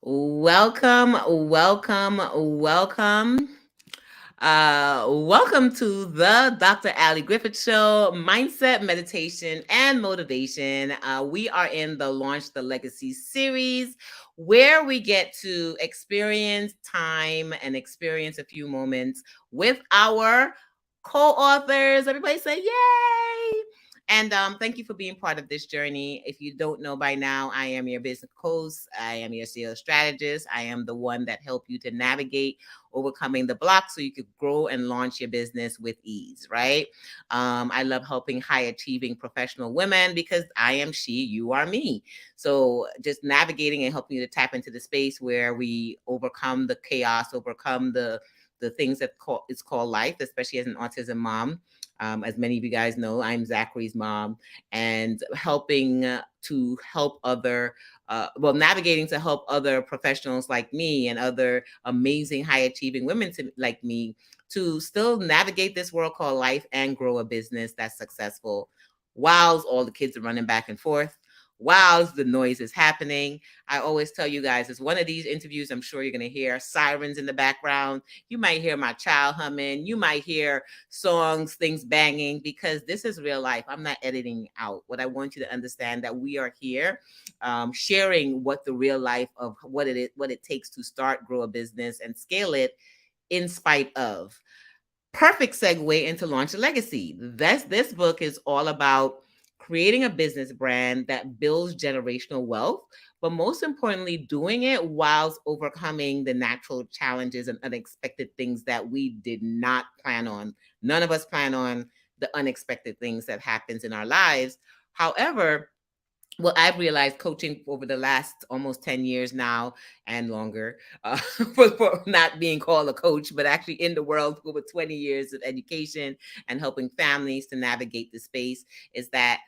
Welcome, welcome, welcome. Welcome to the Dr. Allie Griffith Show, Mindset, Meditation, and Motivation. We are in the Launch the Legacy series where we get to experience time and experience a few moments with our co-authors. Everybody say yay! And thank you for being part of this journey. If you don't know by now, I am your business coach. I am your sales strategist. I am the one that help you to navigate overcoming the blocks so you could grow and launch your business with ease, right? I love helping high achieving professional women because I am she, you are me. So just navigating and helping you to tap into the space where we overcome the chaos, overcome the things that it's called life, especially as an autism mom. As many of you guys know, I'm Zachary's mom, and helping to help other, navigating to help other professionals like me and other amazing high achieving women like me to still navigate this world called life and grow a business that's successful while all the kids are running back and forth, while the noise is happening. I always tell you guys, it's one of these interviews, I'm sure you're going to hear sirens in the background. You might hear my child humming. You might hear songs, things banging, because this is real life. I'm not editing out. What I want you to understand that we are here sharing what the real life of what it is, what it takes to start, grow a business, and scale it in spite of. Perfect segue into Launch a Legacy. This book is all about creating a business brand that builds generational wealth, but most importantly, doing it whilst overcoming the natural challenges and unexpected things that we did not plan on. None of us plan on the unexpected things that happens in our lives. However, well, I've realized coaching over the last almost 10 years now and longer, for not being called a coach, but actually in the world for over 20 years of education and helping families to navigate the space, is that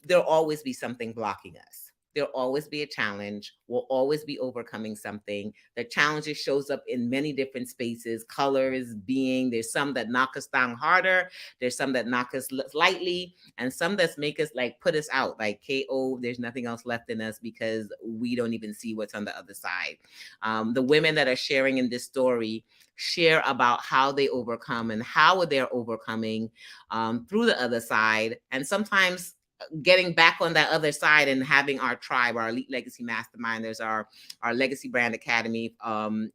there'll always be something blocking us. There'll always be a challenge. We'll always be overcoming something. The challenges shows up in many different spaces, colors, being. There's some that knock us down harder. There's some that knock us lightly, and some that make us like put us out, like KO. There's nothing else left in us because we don't even see what's on the other side. The women that are sharing in this story share about how they overcome and how they're overcoming through the other side, and sometimes getting back on that other side and having our tribe, our Elite Legacy Masterminders, our Legacy Brand Academy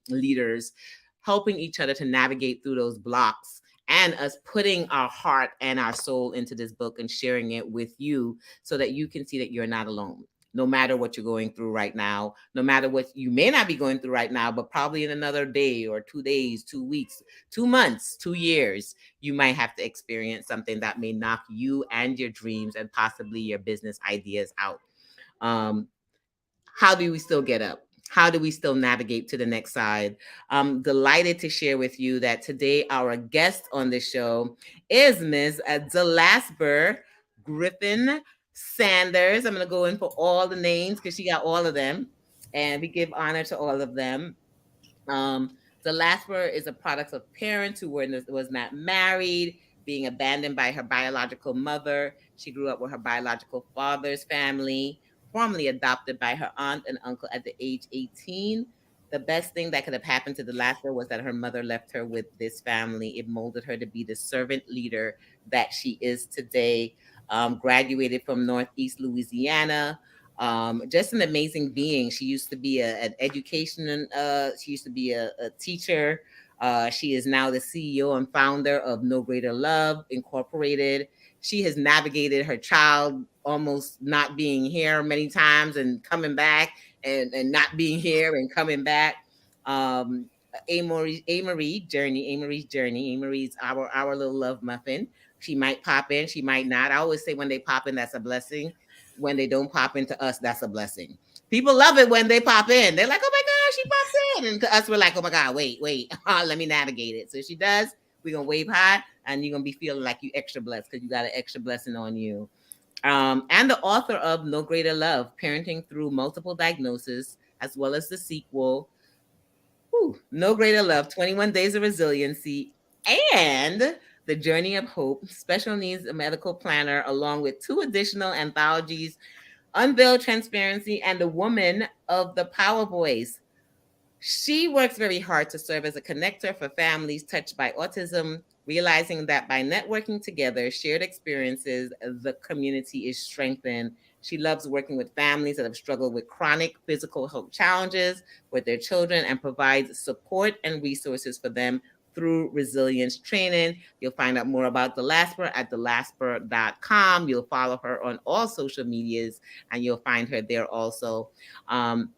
leaders, helping each other to navigate through those blocks, and us putting our heart and our soul into this book and sharing it with you so that you can see that you're not alone. No matter what you're going through right now, no matter what you may not be going through right now, but probably in another day or 2 days, 2 weeks, 2 months, 2 years, you might have to experience something that may knock you and your dreams and possibly your business ideas out. Um, how do we still get up? How do we still navigate to the next side? I'm delighted to share with you that today our guest on the show is Ms. Delasber Griffin Sanders. I'm going to go in for all the names because she got all of them, and we give honor to all of them. The last word is a product of parents who was not married, being abandoned by her biological mother. She grew up with her biological father's family, formally adopted by her aunt and uncle at the age 18. The best thing that could have happened to the last word was that her mother left her with this family. It molded her to be the servant leader that she is today. Graduated from Northeast Louisiana, just an amazing being. She used to be an education, she used to be a teacher. She is now the CEO and founder of No Greater Love Incorporated. She has navigated her child almost not being here many times and coming back, and not being here and coming back. Um, Marie's journey. A Marie's our little love muffin. She might pop in, she might not. I always say when they pop in, that's a blessing. When they don't pop into us, that's a blessing. People love it when they pop in. They're like, oh my God, she pops in. And to us, we're like, oh my God, wait, let me navigate it. So she does. We're going to wave high, and you're going to be feeling like you extra blessed because you got an extra blessing on you. And the author of No Greater Love, Parenting Through Multiple Diagnoses, as well as the sequel, No Greater Love, 21 Days of Resiliency, and The Journey of Hope, Special Needs Medical Planner, along with two additional anthologies, Unveiled Transparency and The Woman of the Power Voice. She works very hard to serve as a connector for families touched by autism, realizing that by networking together, shared experiences, the community is strengthened. She loves working with families that have struggled with chronic physical health challenges with their children and provides support and resources for them through resilience training. You'll find out more about Delasper at delasper.com. You'll follow her on all social medias and you'll find her there also. Um,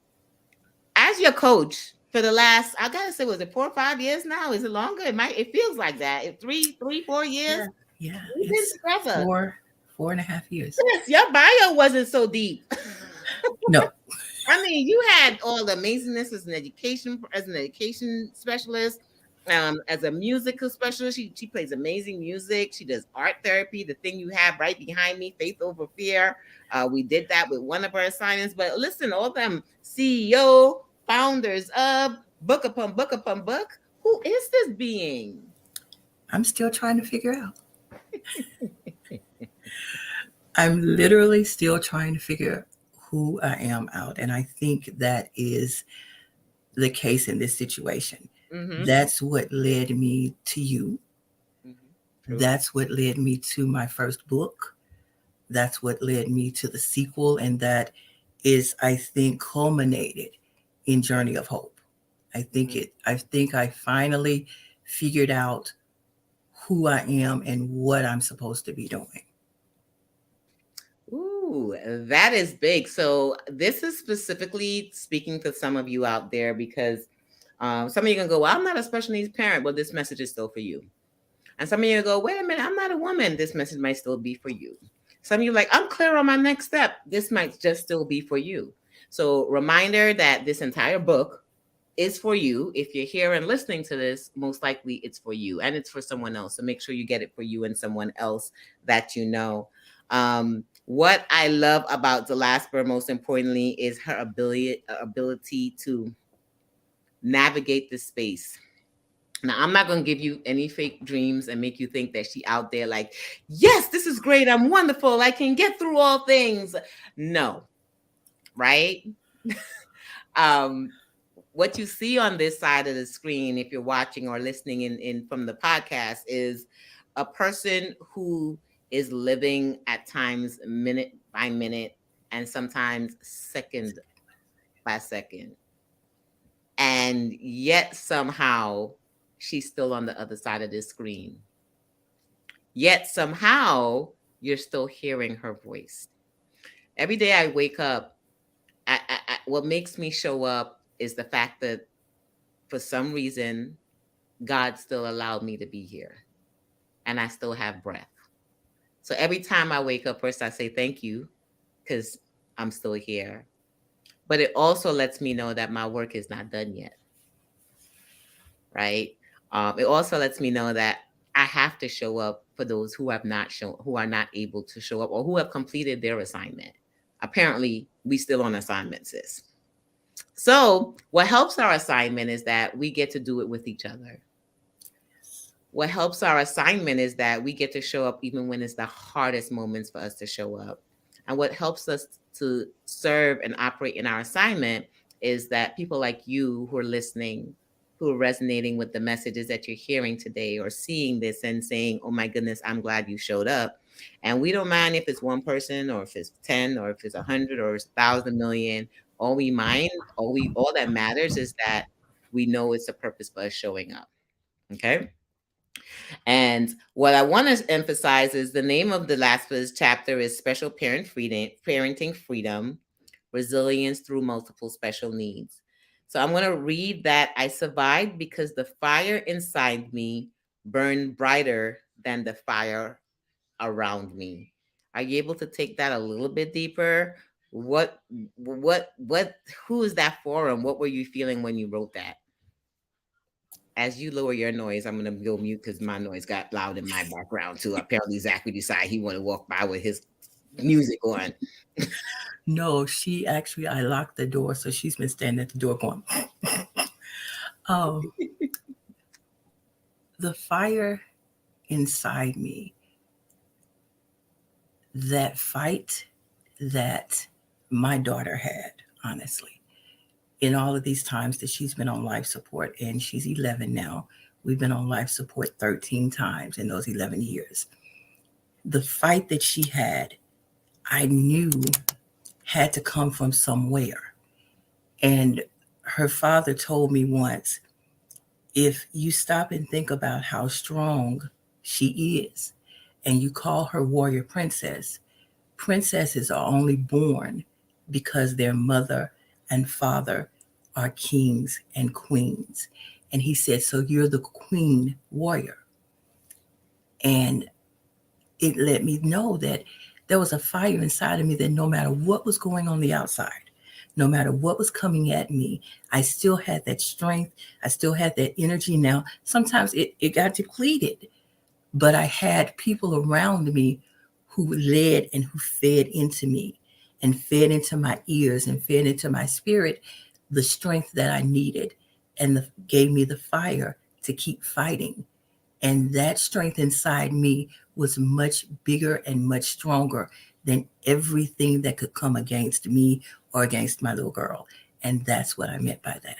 as your coach for the last, I gotta say, was it 4 or 5 years now? Is it longer? It feels like that. Three, 4 years. Yeah, yeah. We've been It's together. 4.5 years. Yes, your bio wasn't so deep. No, I mean, you had all the amazingness as an education specialist, as a musical specialist. She plays amazing music. She does art therapy. The thing you have right behind me, Faith Over Fear. We did that with one of our assignments. But listen, all them CEO, founders of book upon book upon book. Who is this being? I'm still trying to figure out. I'm literally still trying to figure who I am out. And I think that is the case in this situation. Mm-hmm. That's what led me to you. Mm-hmm. True. That's what led me to my first book. That's what led me to the sequel. And that is, I think, culminated in Journey of Hope. Mm-hmm. I think I finally figured out who I am and what I'm supposed to be doing. Ooh, that is big. So this is specifically speaking to some of you out there because some of you can go, well, I'm not a special needs parent, but this message is still for you. And some of you go, wait a minute, I'm not a woman. This message might still be for you. Some of you like, I'm clear on my next step. This might just still be for you. So reminder that this entire book is for you. If you're here and listening to this, most likely it's for you and it's for someone else. So make sure you get it for you and someone else that you know. What I love about Delasper, most importantly, is her ability to navigate the space. Now, I'm not going to give you any fake dreams and make you think that she out there like, yes, this is great. I'm wonderful. I can get through all things. No, right? um, what you see on this side of the screen, if you're watching or listening in from the podcast, is a person who is living at times minute by minute and sometimes second by second. And yet somehow she's still on the other side of this screen. Yet somehow you're still hearing her voice. Every day I wake up, what makes me show up is the fact that for some reason, God still allowed me to be here and I still have breath. So every time I wake up, first I say thank you because I'm still here. But it also lets me know that my work is not done yet, right? It also lets me know that I have to show up for those who have not shown, who are not able to show up, or who have completed their assignment. Apparently, we still on assignment, sis. So, what helps our assignment is that we get to do it with each other. What helps our assignment is that we get to show up even when it's the hardest moments for us to show up. And what helps us to serve and operate in our assignment is that people like you who are listening, who are resonating with the messages that you're hearing today or seeing this and saying, oh my goodness, I'm glad you showed up. And we don't mind if it's one person or if it's 10 or if it's 100 or it's 1,000 million. All we mind, all that matters is that we know it's a purpose for us showing up. Okay. And what I want to emphasize is the name of the last chapter is Special Parenting Freedom, Resilience Through Multiple Special Needs. So I'm going to read that. I survived because the fire inside me burned brighter than the fire around me. Are you able to take that a little bit deeper? What, what, who is that for and what were you feeling when you wrote that? As you lower your noise, I'm gonna go mute because my noise got loud in my background too. Apparently, Zachary decided he want to walk by with his music on. No, she actually, I locked the door, so she's been standing at the door going, um, the fire inside me, that fight that my daughter had, honestly, in all of these times that she's been on life support, and she's 11 now. We've been on life support 13 times in those 11 years. The fight that she had, I knew had to come from somewhere. And her father told me once, if you stop and think about how strong she is, and you call her warrior princess, princesses are only born because their mother and father are kings and queens. And he said, so you're the queen warrior. And it let me know that there was a fire inside of me that no matter what was going on the outside, no matter what was coming at me, I still had that strength. I still had that energy. Now, sometimes it got depleted, but I had people around me who led and who fed into me and fed into my ears and fed into my spirit the strength that I needed and gave me the fire to keep fighting. And that strength inside me was much bigger and much stronger than everything that could come against me or against my little girl. And that's what I meant by that.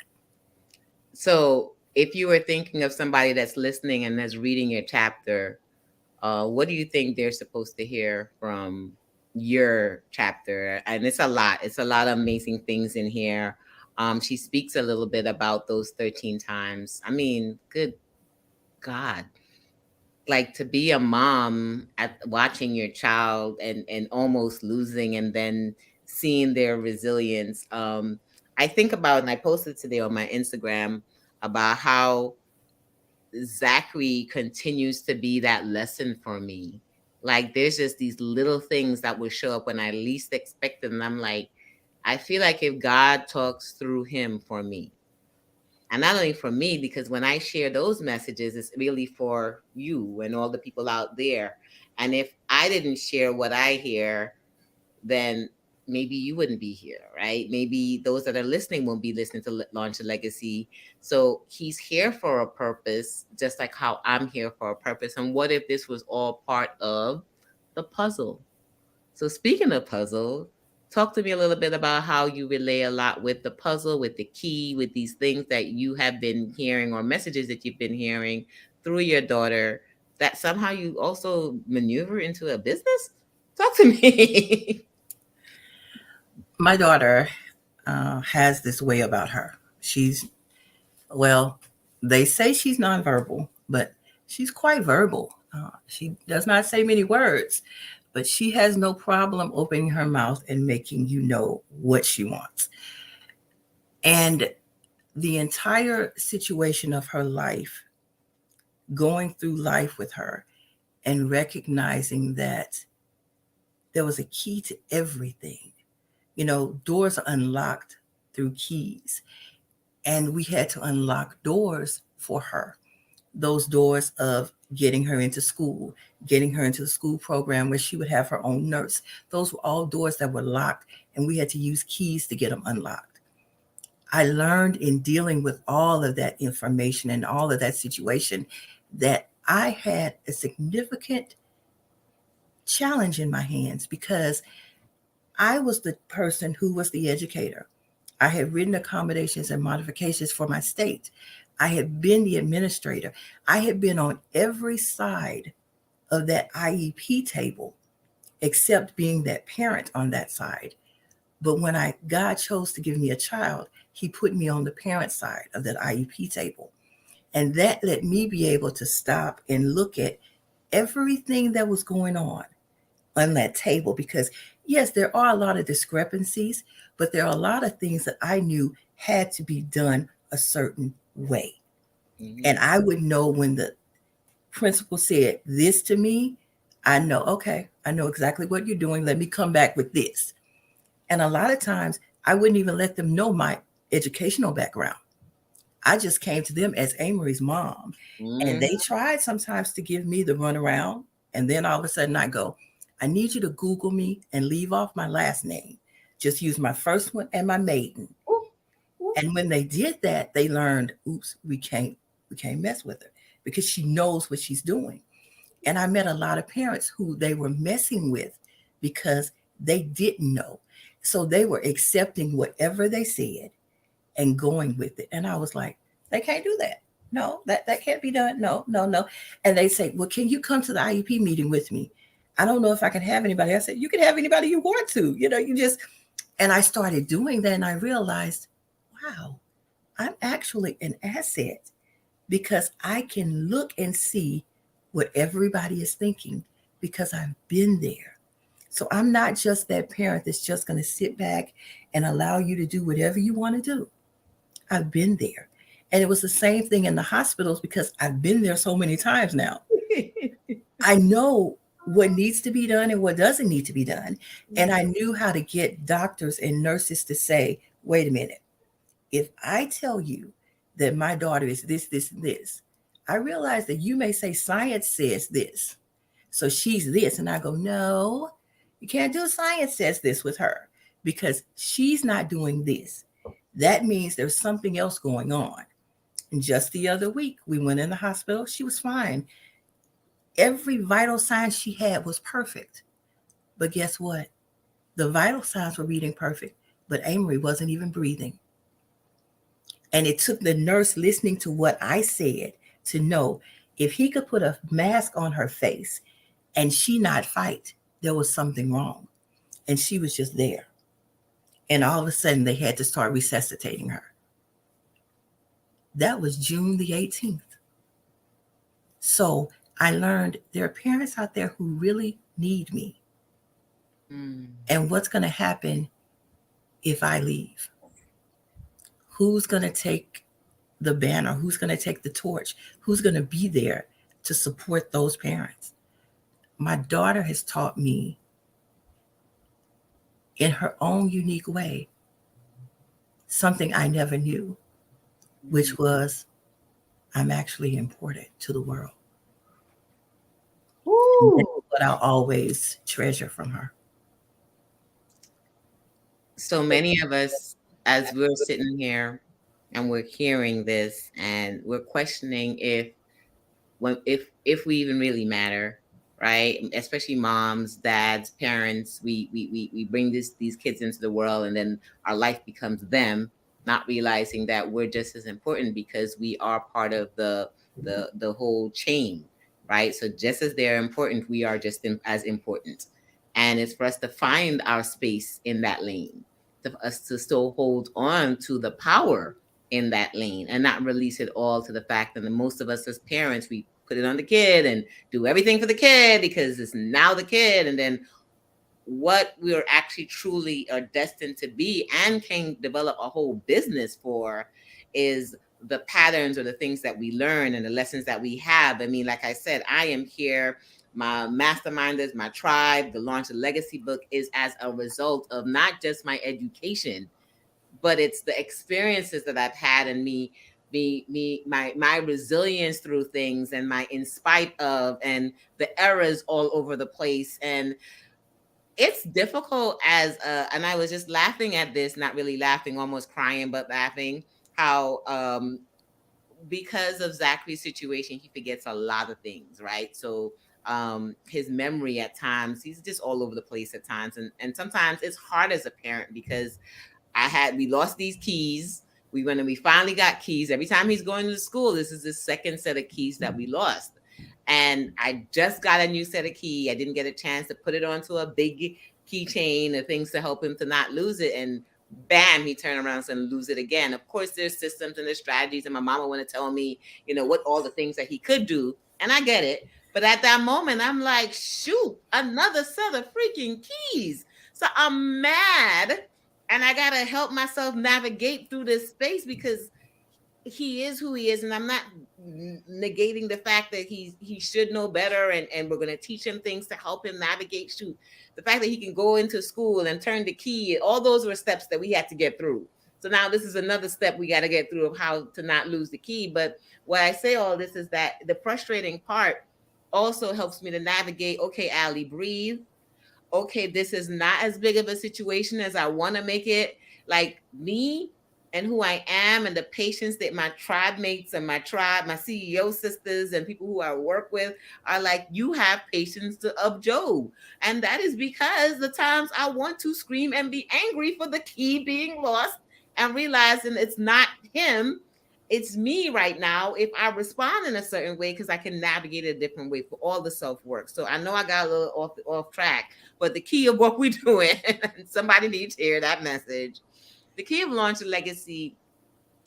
So, if you were thinking of somebody that's listening and that's reading your chapter, what do you think they're supposed to hear from your chapter? And it's a lot. It's a lot of amazing things in here. She speaks a little bit about those 13 times. I mean, good God, like to be a mom at watching your child and almost losing and then seeing their resilience. I think about, and I posted today on my Instagram about how Zachary continues to be that lesson for me. Like there's just these little things that will show up when I least expect them, and I'm like, I feel like if God talks through him for me, and not only for me, because when I share those messages, it's really for you and all the people out there. And if I didn't share what I hear, then maybe you wouldn't be here, right? Maybe those that are listening won't be listening to Launch a Legacy. So he's here for a purpose, just like how I'm here for a purpose. And what if this was all part of the puzzle? So speaking of puzzle, talk to me a little bit about how you relay a lot with the puzzle, with the key, with these things that you have been hearing or messages that you've been hearing through your daughter that somehow you also maneuver into a business. Talk to me. My daughter has this way about her. She's, well, they say she's nonverbal, but she's quite verbal. She does not say many words, but she has no problem opening her mouth and making you know what she wants. And the entire situation of her life, going through life with her and recognizing that there was a key to everything. You know, doors are unlocked through keys, and we had to unlock doors for her. Those doors of getting her into school, getting her into the school program where she would have her own nurse. Those were all doors that were locked, and we had to use keys to get them unlocked. I learned in dealing with all of that information and all of that situation that I had a significant challenge in my hands because I was the person who was the educator. I had written accommodations and modifications for my state. I had been the administrator. I had been on every side of that IEP table except being that parent on that side. But when God chose to give me a child, he put me on the parent side of that IEP table. And that let me be able to stop and look at everything that was going on that table because yes, there are a lot of discrepancies, but there are a lot of things that I knew had to be done a certain way. Mm-hmm. And I would know when the principal said this to me, I know, okay, I know exactly what you're doing. Let me come back with this. And a lot of times I wouldn't even let them know my educational background. I just came to them as Amory's mom. And Mm-hmm. they tried sometimes to give me the runaround. And then all of a sudden I go, I need you to Google me and leave off my last name. Just use my first one and my maiden. Ooh, ooh. And when they did that, they learned, oops, we can't mess with her because she knows what she's doing. And I met a lot of parents who they were messing with because they didn't know. So they were accepting whatever they said and going with it. And I was like, they can't do that. No, that can't be done. No, no, no. And they say, well, can you come to the IEP meeting with me? I don't know if I can have anybody. I said, you can have anybody you want to. You just, and I started doing that and I realized, wow, I'm actually an asset because I can look and see what everybody is thinking because I've been there. So I'm not just that parent that's just going to sit back and allow you to do whatever you want to do. I've been there. And it was the same thing in the hospitals because I've been there so many times now. I know what needs to be done and what doesn't need to be done. And I knew how to get doctors and nurses to say, wait a minute, if I tell you that my daughter is this, this, and this, I realize that you may say science says this. So she's this. And I go, no, you can't do science says this with her because she's not doing this. That means there's something else going on. And just the other week, we went in the hospital. She was fine. Every vital sign she had was perfect. But guess what? The vital signs were reading perfect, but Amory wasn't even breathing. And it took the nurse listening to what I said to know if he could put a mask on her face and she not fight, there was something wrong. And she was just there. And all of a sudden, they had to start resuscitating her. That was June the 18th. So I learned there are parents out there who really need me. And what's going to happen if I leave? Who's going to take the banner? Who's going to take the torch? Who's going to be there to support those parents? My daughter has taught me in her own unique way something I never knew, which was I'm actually important to the world. And that's what I'll always treasure from her. So many of us, as we're sitting here and we're hearing this and we're questioning if we even really matter, right? Especially moms, dads, parents. We bring these kids into the world, and then our life becomes them, not realizing that we're just as important because we are part of the whole chain, right? So just as they're important, we are just as important, and it's for us to find our space in that lane, for us to still hold on to the power in that lane and not release it all to the fact that most of us as parents, we put it on the kid and do everything for the kid because it's now the kid. And then what we're actually truly are destined to be and can develop a whole business for is the patterns or the things that we learn and the lessons that we have. I mean, like I said, I am here. My masterminders, my tribe, the Launch a Legacy book is as a result of not just my education, but it's the experiences that I've had and my resilience through things and my in spite of and the errors all over the place. And it's difficult and I was just laughing at this, not really laughing, almost crying, but laughing how because of Zachary's situation, he forgets a lot of things, right? So his memory at times, he's just all over the place at times. And sometimes it's hard as a parent because we lost these keys. When we finally got keys, every time he's going to school, this is the second set of keys that we lost. And I just got a new set of key. I didn't get a chance to put it onto a big keychain or things to help him to not lose it. And bam, he turned around and lose it again. Of course, there's systems and there's strategies. And my mama want to tell me, what all the things that he could do. And I get it. But at that moment, I'm like, shoot, another set of freaking keys. So I'm mad and I got to help myself navigate through this space because he is who he is, and I'm not negating the fact that he should know better, and we're going to teach him things to help him navigate. Shoot, the fact that he can go into school and turn the key, all those were steps that we had to get through. So now this is another step we got to get through of how to not lose the key. But why I say all this is that the frustrating part also helps me to navigate. Okay, Allie, breathe. Okay, this is not as big of a situation as I want to make it. Like me and who I am and the patience that my tribe mates and my CEO sisters and people who I work with are like, you have patience of Job. And that is because the times I want to scream and be angry for the key being lost and realizing it's not him, it's me right now. If I respond in a certain way, because I can navigate it a different way for all the self work. So I know I got a little off track, but the key of what we're doing, somebody needs to hear that message. The key of Launch a Legacy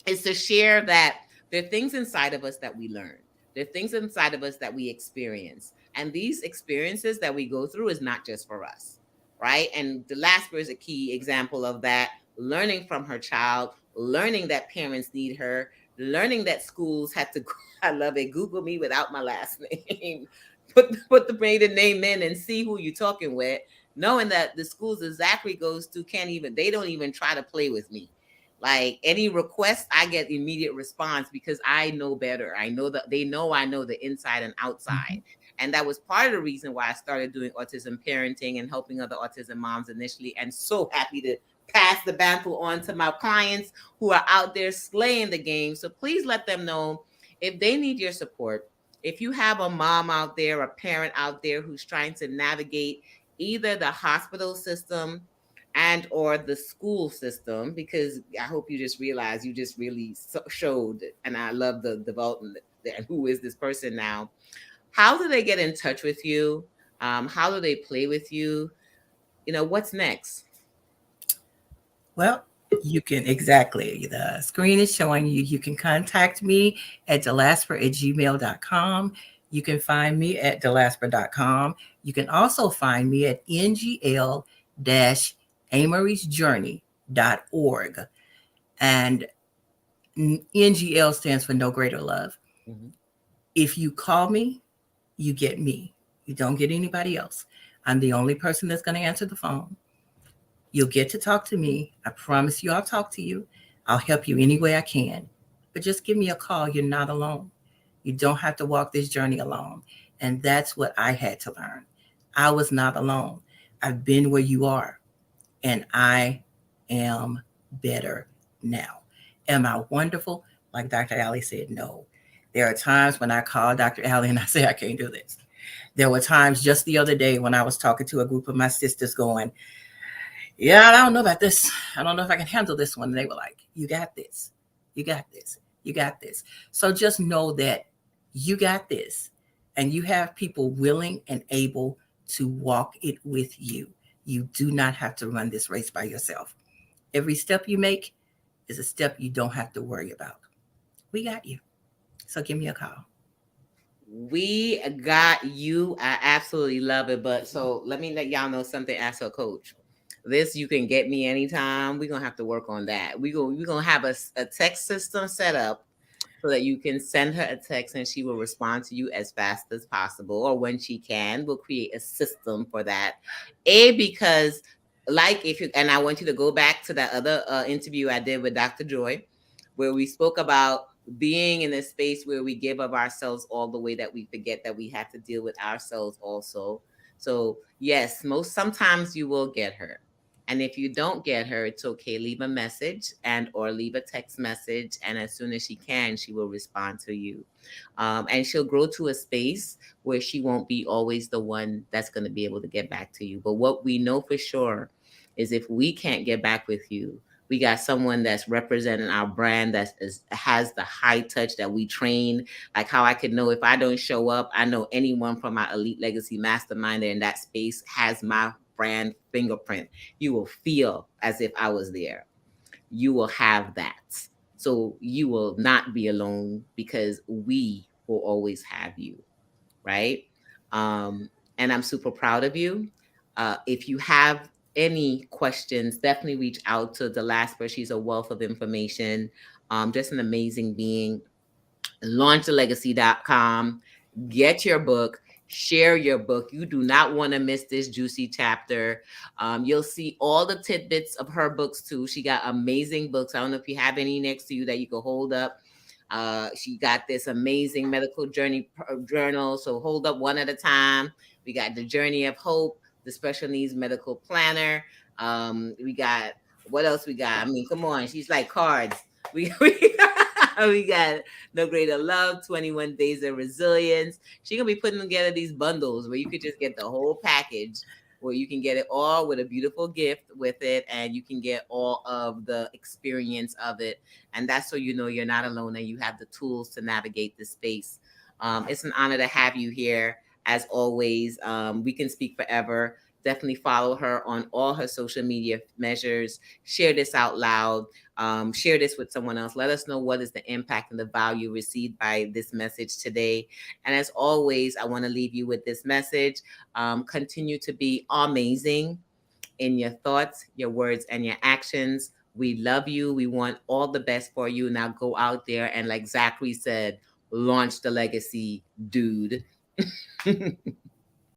is to share that there are things inside of us that we learn. There are things inside of us that we experience. And these experiences that we go through is not just for us, right? And Delasber is a key example of that. Learning from her child, learning that parents need her, learning that schools had to, I love it, Google me without my last name. Put the maiden name in and see who you're talking with, knowing that the schools that Zachary goes to can't even, they don't even try to play with me. Like any request, I get immediate response because I know better. I know that they know I know the inside and outside. Mhm. And that was part of the reason why I started doing autism parenting and helping other autism moms initially. And so happy to pass the mantle on to my clients who are out there slaying the game. So please let them know if they need your support. If you have a mom out there, a parent out there who's trying to navigate either the hospital system and or the school system, because I hope you just realize you just really showed, and I love the development and who is this person now. How do they get in touch with you? How do they play with you? What's next? Well, you can exactly. The screen is showing you. You can contact me at delasper@gmail.com. You can find me at delasper.com. You can also find me at ngl-amoriesjourney.org. And NGL stands for No Greater Love. Mm-hmm. If you call me, you get me. You don't get anybody else. I'm the only person that's going to answer the phone. You'll get to talk to me. I promise you, I'll talk to you. I'll help you any way I can. But just give me a call. You're not alone. You don't have to walk this journey alone. And that's what I had to learn. I was not alone. I've been where you are, and I am better now. Am I wonderful? Like Dr. Alley said, no. There are times when I call Dr. Alley and I say, I can't do this. There were times just the other day when I was talking to a group of my sisters going, yeah, I don't know about this. I don't know if I can handle this one. And they were like, you got this. You got this. You got this. So just know that you got this. And you have people willing and able to walk it with you. You do not have to run this race by yourself. Every step you make is a step you don't have to worry about. We got you. So give me a call. We got you. I absolutely love it. But so let me let y'all know something as a coach. This you can get me anytime. We're gonna have to work on that. We're gonna have a text system set up so that you can send her a text and she will respond to you as fast as possible, or when she can. We'll create a system for that. Because like if you, and I want you to go back to that other interview I did with Dr. Joy, where we spoke about being in a space where we give of ourselves all the way that we forget that we have to deal with ourselves also. So yes, most sometimes you will get her. And if you don't get her, it's okay. Leave a message and or leave a text message. And as soon as she can, she will respond to you. And she'll grow to a space where she won't be always the one that's going to be able to get back to you. But what we know for sure is if we can't get back with you, we got someone that's representing our brand that has the high touch that we train. Like how I could know if I don't show up, I know anyone from my Elite Legacy Mastermind in that space has my brand fingerprint. You will feel as if I was there. You will have that. So you will not be alone because we will always have you, right? And I'm super proud of you. If you have any questions, definitely reach out to Delasper. She's a wealth of information. Just an amazing being. LaunchTheLegacy.com. Get your book. Share your book. You do not want to miss this juicy chapter. You'll see all the tidbits of her books too. She got amazing books. I don't know if you have any next to you that you could hold up. She got this amazing medical journey journal. So hold up one at a time. We got the Journey of Hope, the Special Needs Medical Planner. We got what else we got? I mean, come on, she's like cards. We got No Greater Love, 21 Days of Resilience. She gonna be putting together these bundles where you could just get the whole package. where you can get it all with a beautiful gift with it, and you can get all of the experience of it. And that's so you know you're not alone and you have the tools to navigate this space. It's an honor to have you here. As always, we can speak forever. Definitely follow her on all her social media measures. Share this out loud. Share this with someone else. Let us know what is the impact and the value received by this message today. And as always, I want to leave you with this message. Continue to be amazing in your thoughts, your words, and your actions. We love you. We want all the best for you. Now go out there and, like Zachary said, launch the legacy, dude.